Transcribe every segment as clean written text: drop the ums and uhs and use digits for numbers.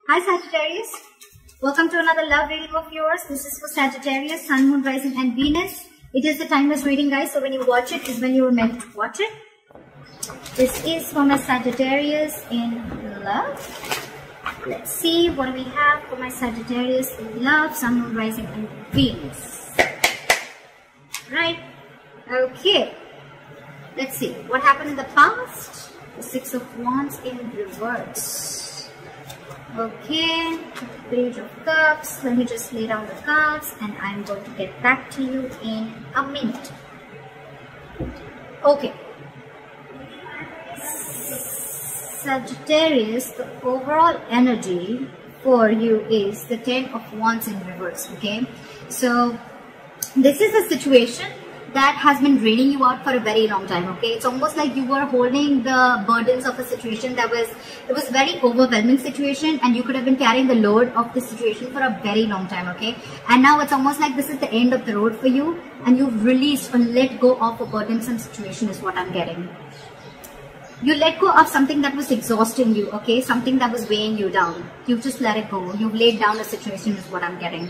Hi Sagittarius, welcome to another love reading of yours. This is for Sagittarius, Sun, Moon, Rising and Venus. It is the timeless reading, guys, so when you watch it is when you were meant to watch it. This is for my Sagittarius in love. Let's see what we have for my Sagittarius in love, Sun, Moon, Rising and Venus. Right, okay. Let's see what happened in the past. The Six of Wands in reverse. Okay, Page of Cups. Let me just lay down the cards and I'm going to get back to you in a minute. Okay. Sagittarius, the overall energy for you is the Ten of Wands in reverse. Okay, so this is a situation that has been draining you out for a very long time. Okay, it's almost like you were holding the burdens of a situation that was a very overwhelming situation, and you could have been carrying the load of the situation for a very long time. Okay, and now it's almost like this is the end of the road for you, and you've released or let go of a burdensome situation is what I'm getting. You let go of something that was exhausting you. Okay, something that was weighing you down. You've just let it go. You've laid down a situation is what I'm getting.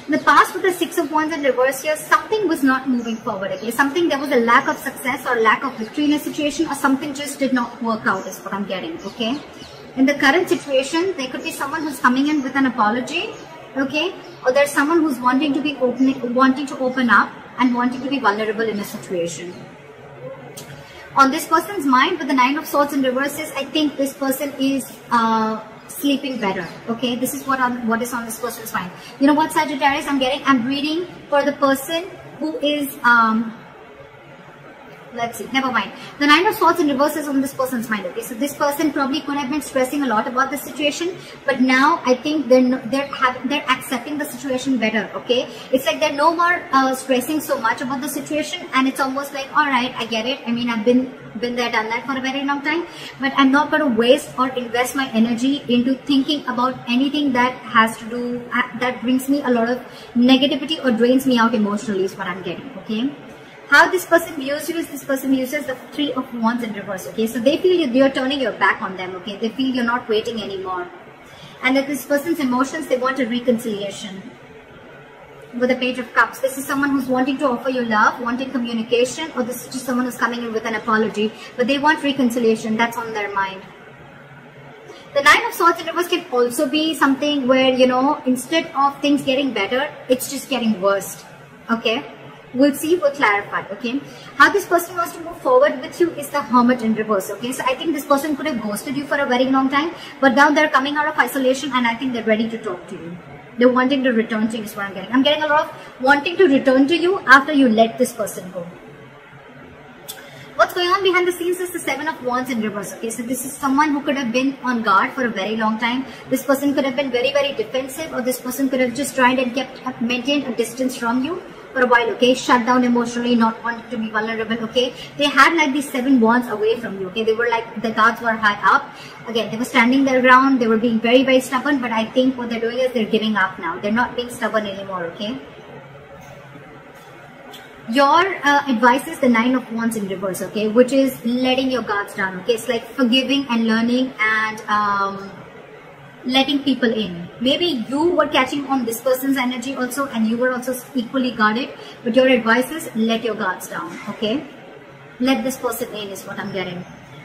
In the past, with the Six of Wands in reverse here, something was not moving forward. Okay, something, there was a lack of success or lack of victory in a situation, or something just did not work out is what I'm getting. Okay, in the current situation, there could be someone who's coming in with an apology. Okay, or there's someone who's wanting to open up and wanting to be vulnerable in a situation. On this person's mind, with the Nine of Swords in reverses, I think this person is sleeping better. Okay, this is what is on this person's mind. You know what, Sagittarius, I'm reading for the person who is let's see, never mind. The Nine of Swords in reverse is on this person's mind. Okay, so this person probably could have been stressing a lot about the situation, but now I think they're accepting the situation better. Okay, it's like they're no more stressing so much about the situation, and it's almost like, all right, I get it. I mean, I've been there, done that for a very long time, but I'm not going to waste or invest my energy into thinking about anything that has to do that brings me a lot of negativity or drains me out emotionally is what I'm getting. Okay, how this person views you is this person uses the Three of Wands in reverse. Okay, so they feel you're turning your back on them. Okay, they feel you're not waiting anymore, and that this person's emotions, they want a reconciliation. With the Page of Cups, this is someone who's wanting to offer you love, wanting communication, or this is just someone who's coming in with an apology, but they want reconciliation. That's on their mind. The Nine of Swords in reverse can also be something where, you know, instead of things getting better, it's just getting worse. Okay, we'll see, we'll clarify. Okay, how this person wants to move forward with you is the Hermit in reverse. Okay, so I think this person could have ghosted you for a very long time, but now they're coming out of isolation and I think they're ready to talk to you. They're wanting to return to you is what I'm getting. I'm getting a lot of wanting to return to you after you let this person go. What's going on behind the scenes is the Seven of Wands in reverse. Okay, so this is someone who could have been on guard for a very long time. This person could have been very, very defensive, or this person could have just tried and maintained a distance from you for a while. Okay, shut down emotionally, not wanting to be vulnerable. Okay, they had like these Seven Wands away from you. Okay, they were like, the guards were high up. Again, they were standing their ground. They were being very, very stubborn, but I think what they're doing is they're giving up now. They're not being stubborn anymore. Okay, your advice is the Nine of Wands in reverse. Okay, which is letting your guards down. Okay, it's like forgiving and learning and letting people in. Maybe you were catching on this person's energy also, and you were also equally guarded, but your advice is let your guards down. Okay, let this person in is what I'm getting.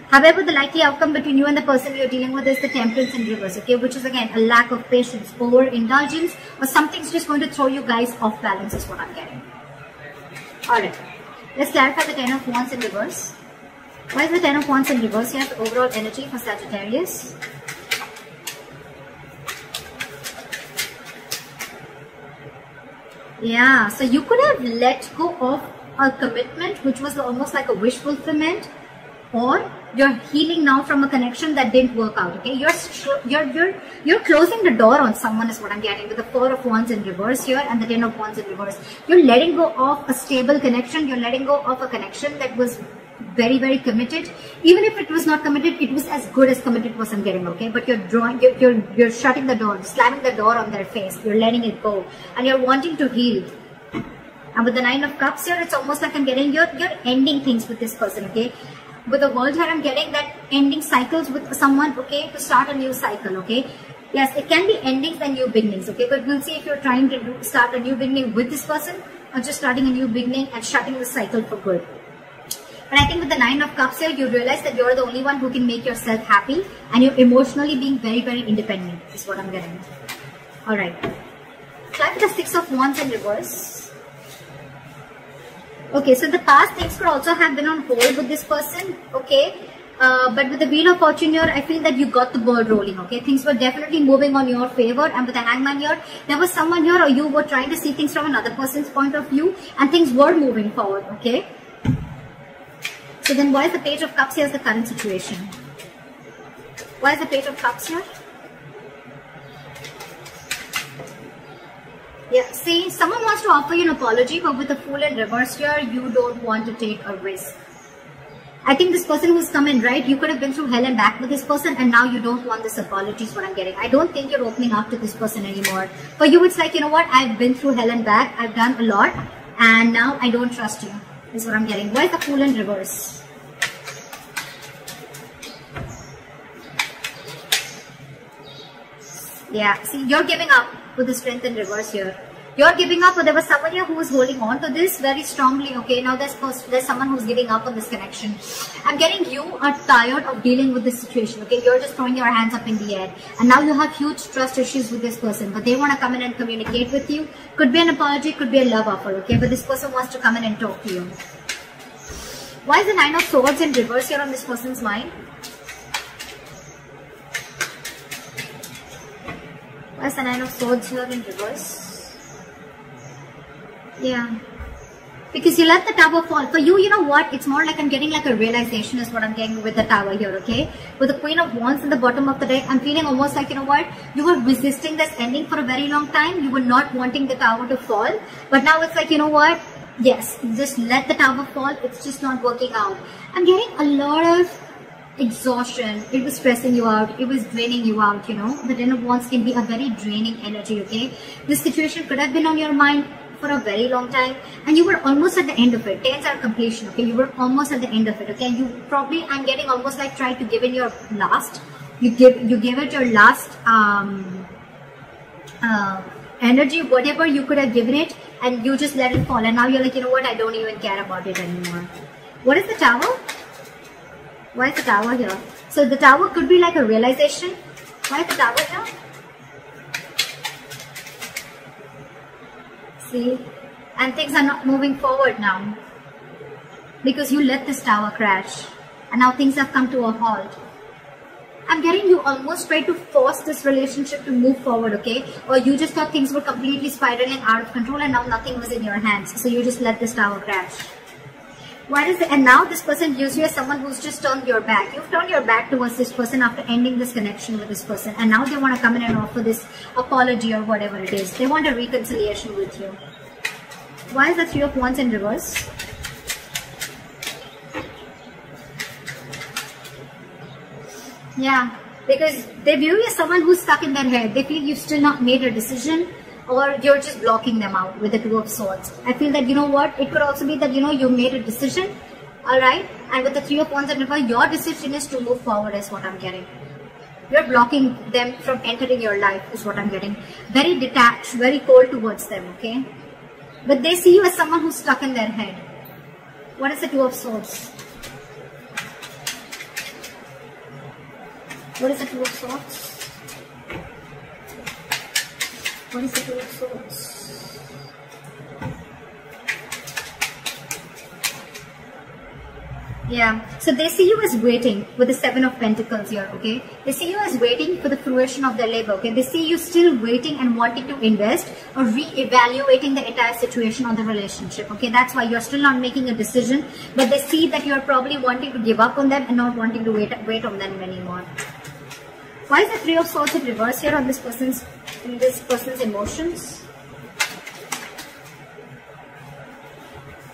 However, the likely outcome between you and the person you're dealing with is the Temperance in reverse. Okay, which is again a lack of patience, overindulgence, or something's just going to throw you guys off balance is what I'm getting. Alright, let's clarify the Ten of Wands in reverse. Why is the Ten of Wands in reverse here? The overall energy for Sagittarius. Yeah, so you could have let go of a commitment which was almost like a wish fulfillment, or you're healing now from a connection that didn't work out. Okay, you're closing the door on someone is what I'm getting with the Four of Wands in reverse here and the Ten of Wands in reverse. You're letting go of a stable connection. You're letting go of a connection that was very, very committed. Even if it was not committed, it was as good as committed was I'm getting. Okay, but you're shutting the door, slamming the door on their face. You're letting it go, and you're wanting to heal. And with the Nine of Cups here, it's almost like I'm getting you're ending things with this person. Okay, with the world here, I'm getting that ending cycles with someone, okay, to start a new cycle, okay. Yes, it can be endings and new beginnings, okay, but we'll see if you're trying to start a new beginning with this person or just starting a new beginning and shutting the cycle for good. But I think with the 9 of Cups here, you realize that you're the only one who can make yourself happy, and you're emotionally being very, very independent is what I'm getting. Alright. Try with the 6 of Wands in reverse. Okay, so the past things could also have been on hold with this person, okay. But with the Wheel of Fortune here, I feel that you got the ball rolling, okay. Things were definitely moving on your favor, and with the Hangman here, there was someone here or you were trying to see things from another person's point of view, and things were moving forward, okay. So then why is the Page of Cups here as the current situation? Why is the Page of Cups here? Yeah, see, someone wants to offer you an apology, but with the Fool in reverse here, you don't want to take a risk. I think this person who's come in, right, you could have been through hell and back with this person, and now you don't want this apology is what I'm getting. I don't think you're opening up to this person anymore. For you, it's like, you know what, I've been through hell and back, I've done a lot, and now I don't trust you, is what I'm getting. Why is the Fool in reverse? Yeah, see, you're giving up with the Strength in reverse here. You're giving up, but there was someone here who was holding on to this very strongly, okay? Now there's someone who's giving up on this connection. I'm getting you are tired of dealing with this situation, okay? You're just throwing your hands up in the air. And now you have huge trust issues with this person, but they want to come in and communicate with you. Could be an apology, could be a love offer, okay? But this person wants to come in and talk to you. Why is the 9 of Swords in reverse here on this person's mind? Why is the 9 of Swords here in reverse? Yeah. Because you let the Tower fall. For you, you know what? It's more like I'm getting like a realization is what I'm getting with the Tower here, okay? With the Queen of Wands in the bottom of the deck, I'm feeling almost like, you know what? You were resisting this ending for a very long time. You were not wanting the Tower to fall. But now it's like, you know what? Yes, just let the Tower fall. It's just not working out. I'm getting a lot of exhaustion. It was stressing you out. It was draining you out, you know. The Ten of Wands can be a very draining energy, okay? This situation could have been on your mind for a very long time, and you were almost at the end of it. Tens are completion, okay? You were almost at the end of it, okay? You probably, I'm getting almost like tried to give in your last. You gave it your last energy, whatever you could have given it, and you just let it fall. And now you're like, you know what? I don't even care about it anymore. What is the Tower? Why is the Tower here? So the Tower could be like a realization. Why is the Tower here? See? And things are not moving forward now. Because you let this Tower crash. And now things have come to a halt. I'm getting you almost try to force this relationship to move forward, okay? Or you just thought things were completely spiraling out of control and now nothing was in your hands. So you just let this Tower crash. Why does it, and now this person views you as someone who's just turned your back. You've turned your back towards this person after ending this connection with this person. And now they want to come in and offer this apology or whatever it is. They want a reconciliation with you. Why is the Three of Wands in reverse? Yeah, because they view you as someone who's stuck in their head. They feel you've still not made a decision, or you're just blocking them out with the Two of Swords. I feel that, you know what, it could also be that, you know, you made a decision, alright, and with the Three of Wands and reverse, your decision is to move forward is what I'm getting. You're blocking them from entering your life is what I'm getting. Very detached, very cold towards them, okay? But they see you as someone who's stuck in their head. What is the Two of Swords? What is the Two of Swords? What is the Two of Swords? Yeah, so they see you as waiting with the Seven of Pentacles here, okay? They see you as waiting for the fruition of their labor, okay? They see you still waiting and wanting to invest or re-evaluating the entire situation or the relationship, okay? That's why you're still not making a decision, but they see that you're probably wanting to give up on them and not wanting to wait on them anymore. Why is the Three of Swords in reverse here on this person's emotions?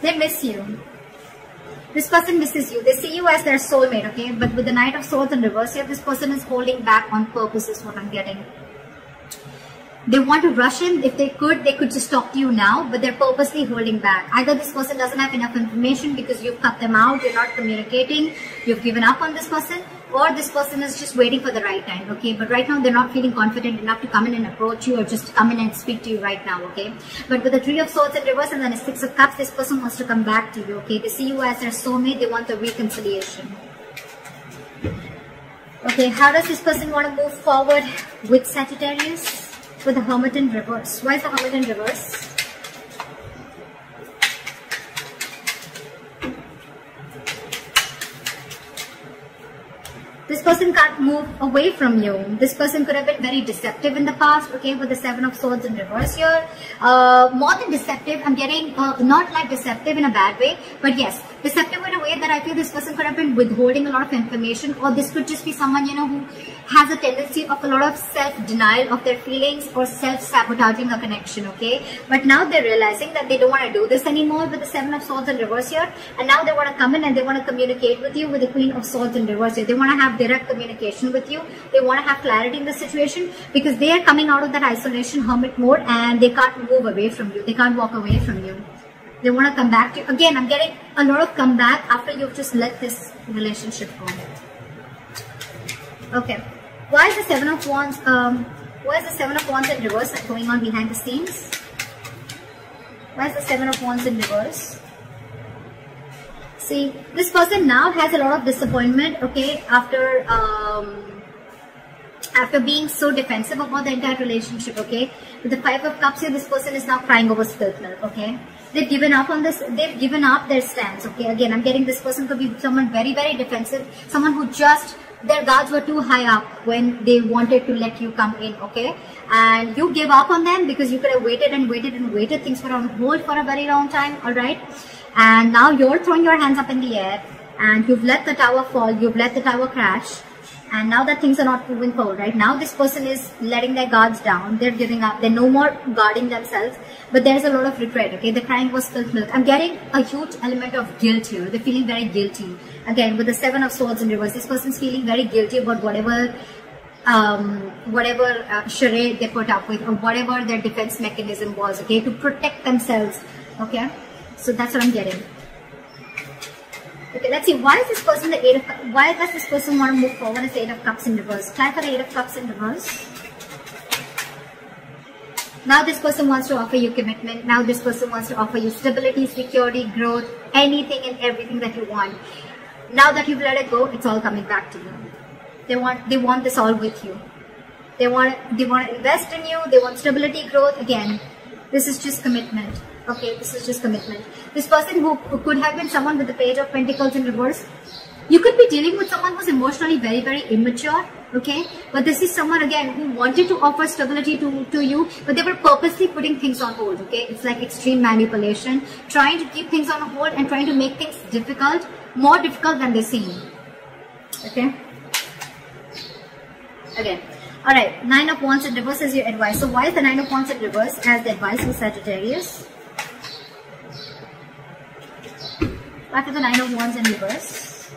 They miss you. This person misses you. They see you as their soulmate, okay? But with the Knight of Swords in reverse here, this person is holding back on purpose is what I'm getting. They want to rush in. If they could just talk to you now, but they're purposely holding back. Either this person doesn't have enough information because you've cut them out, you're not communicating, you've given up on this person, or this person is just waiting for the right time, okay? But right now, they're not feeling confident enough to come in and approach you or just come in and speak to you right now, okay? But with the Three of Swords in reverse and then a Six of Cups, this person wants to come back to you, okay? They see you as their soulmate, they want the reconciliation. Okay, how does this person want to move forward with Sagittarius? With the Hermit in reverse. Why is the Hermit in reverse? This person can't move away from you. This person could have been very deceptive in the past, okay, with the Seven of Swords in reverse here. More than deceptive, I'm getting, not like deceptive in a bad way, but yes, deceptive in a way that I feel this person could have been withholding a lot of information, or this could just be someone, you know, who has a tendency of a lot of self-denial of their feelings or self-sabotaging a connection, okay? But now they're realizing that they don't want to do this anymore with the Seven of Swords in reverse here, and now they want to come in and they want to communicate with you with the Queen of Swords in reverse here. They want to have direct communication with you. They want to have clarity in the situation because they are coming out of that isolation hermit mode and they can't move away from you. They can't walk away from you. They want to come back to you. Again, I'm getting a lot of comeback after you've just let this relationship go. Okay. Why is the Seven of Wands, why is the Seven of Wands in reverse going on behind the scenes? Why is the Seven of Wands in reverse? See, this person now has a lot of disappointment, okay, after being so defensive about the entire relationship, okay. With the Five of Cups here, this person is now crying over spilt milk, okay. They've given up on this, they've given up their stance, okay. Again, I'm getting this person could be someone very, very defensive, someone who just, their guards were too high up when they wanted to let you come in, okay. And you gave up on them because you could have waited and waited and waited. Things were on hold for a very long time, alright. And now you're throwing your hands up in the air and you've let the tower fall, you've let the tower crash, and now that things are not moving forward, right? Now this person is letting their guards down, they're giving up, they're no more guarding themselves, but there's a lot of regret, okay? The crying was spilt milk. I'm getting a huge element of guilt here. They're feeling very guilty. Again, with the Seven of Swords in reverse, this person's feeling very guilty about whatever charade they put up with or whatever their defense mechanism was, okay? To protect themselves, okay? So that's what I'm getting. Okay, let's see. Why is this person the Eight of Cups? Why does this person want to move forward as Eight of Cups in reverse? Try for the Eight of Cups in reverse. Now this person wants to offer you commitment. Now this person wants to offer you stability, security, growth, anything and everything that you want. Now that you've let it go, it's all coming back to you. They want this all with you. They want to invest in you. They want stability, growth. Again, this is just commitment. Okay, this is just commitment. This person who could have been someone with the Page of Pentacles in reverse, you could be dealing with someone who's emotionally very, very immature, okay? But this is someone, again, who wanted to offer stability to you, but they were purposely putting things on hold, okay? It's like extreme manipulation, trying to keep things on hold and trying to make things difficult, more difficult than they seem, okay? Again. Alright, Nine of Wands in reverse is your advice. So why is the Nine of Wands in reverse as the advice for Sagittarius? After the Nine of Wands in reverse.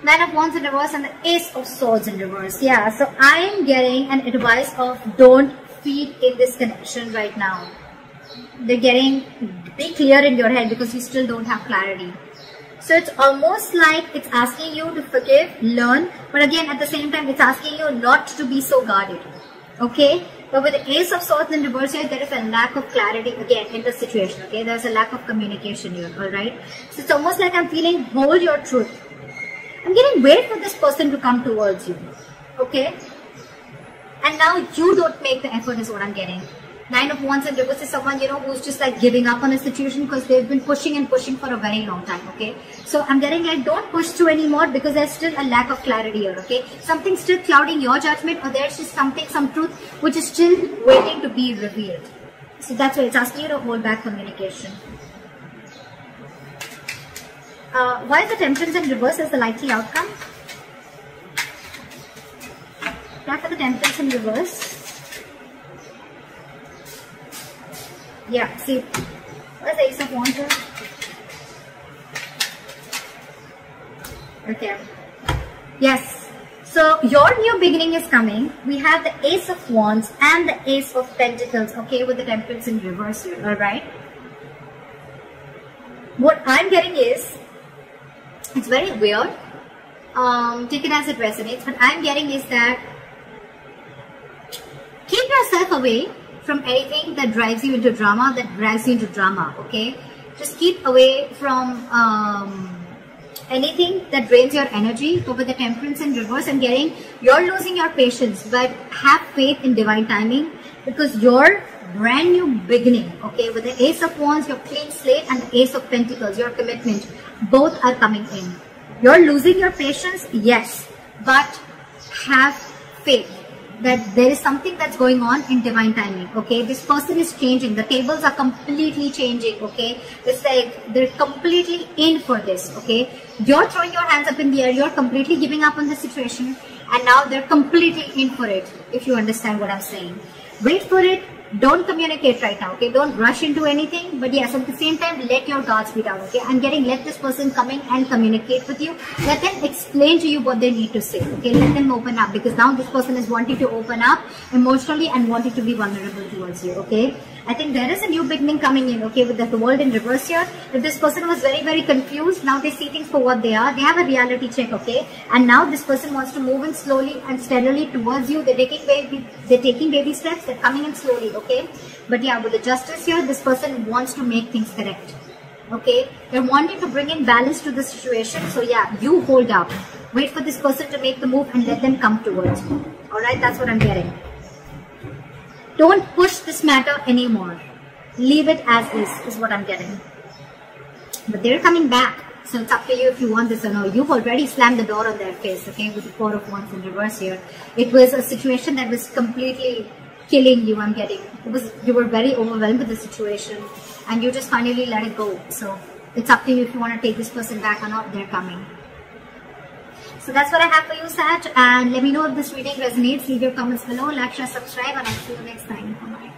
Nine of Wands in reverse and the Ace of Swords in reverse. Yeah, so I am getting an advice of don't feed in this connection right now. They're getting, be clear in your head because you still don't have clarity. So it's almost like it's asking you to forgive, learn, but again at the same time it's asking you not to be so guarded. Okay? But with the Ace of Swords in reverse here, there is a lack of clarity again in the situation. Okay? There's a lack of communication here. Alright? So it's almost like I'm feeling hold your truth. I'm getting wait for this person to come towards you. Okay? And now you don't make the effort is what I'm getting. Nine of Wands in reverse is someone, you know, who's just like giving up on a situation because they've been pushing and pushing for a very long time, okay? So I'm getting like, don't push through anymore because there's still a lack of clarity here, okay? Something's still clouding your judgment or there's just something, some truth which is still waiting to be revealed. So that's why it's asking you to hold back communication. Why is the Temperance in reverse as the likely outcome? Try for the Temperance in reverse. Yeah, see, what's the Ace of Wands here? Okay. Yes, So your new beginning is coming. We have the Ace of Wands and the Ace of Pentacles, okay, with the Temperance in reverse here, alright? What I'm getting is, it's very weird, take it as it resonates, what I'm getting is that keep yourself away from anything that drives you into drama, that drags you into drama, okay? Just keep away from anything that drains your energy. But with the Temperance in reverse, I'm getting you're losing your patience, but have faith in divine timing, because your brand new beginning, okay, with the Ace of Wands, your clean slate, and the Ace of Pentacles, your commitment, both are coming in. You're losing your patience, yes, but have faith that there is something that's going on in divine timing, okay? This person is changing. The tables are completely changing, okay? It's like they're completely in for this, okay? You're throwing your hands up in the air. You're completely giving up on the situation, and now they're completely in for it, if you understand what I'm saying. Wait for it. Don't communicate right now, okay? Don't rush into anything, but yes, at the same time, let your guards be down, okay? I'm getting let this person come in and communicate with you. Let them explain to you what they need to say, okay? Let them open up, because now this person is wanting to open up emotionally and wanting to be vulnerable towards you, okay? I think there is a new beginning coming in, okay, with the World in reverse here. If this person was very, very confused, now they see things for what they are. They have a reality check, okay? And now this person wants to move in slowly and steadily towards you. They're taking baby steps. They're coming in slowly, okay? But yeah, with the Justice here, this person wants to make things correct, okay? They're wanting to bring in balance to the situation. So yeah, you hold up. Wait for this person to make the move and let them come towards you. Alright, that's what I'm getting. Don't push this matter anymore. Leave it as is what I'm getting. But they're coming back. So it's up to you if you want this or no. You've already slammed the door on their face, okay, with the Four of Wands in reverse here. It was a situation that was completely killing you, I'm getting. You were very overwhelmed with the situation, and you just finally let it go. So it's up to you if you want to take this person back or not. They're coming. So that's what I have for you, Sag, and let me know if this reading resonates. Leave your comments below, like, share, subscribe, and I'll see you next time. Bye-bye.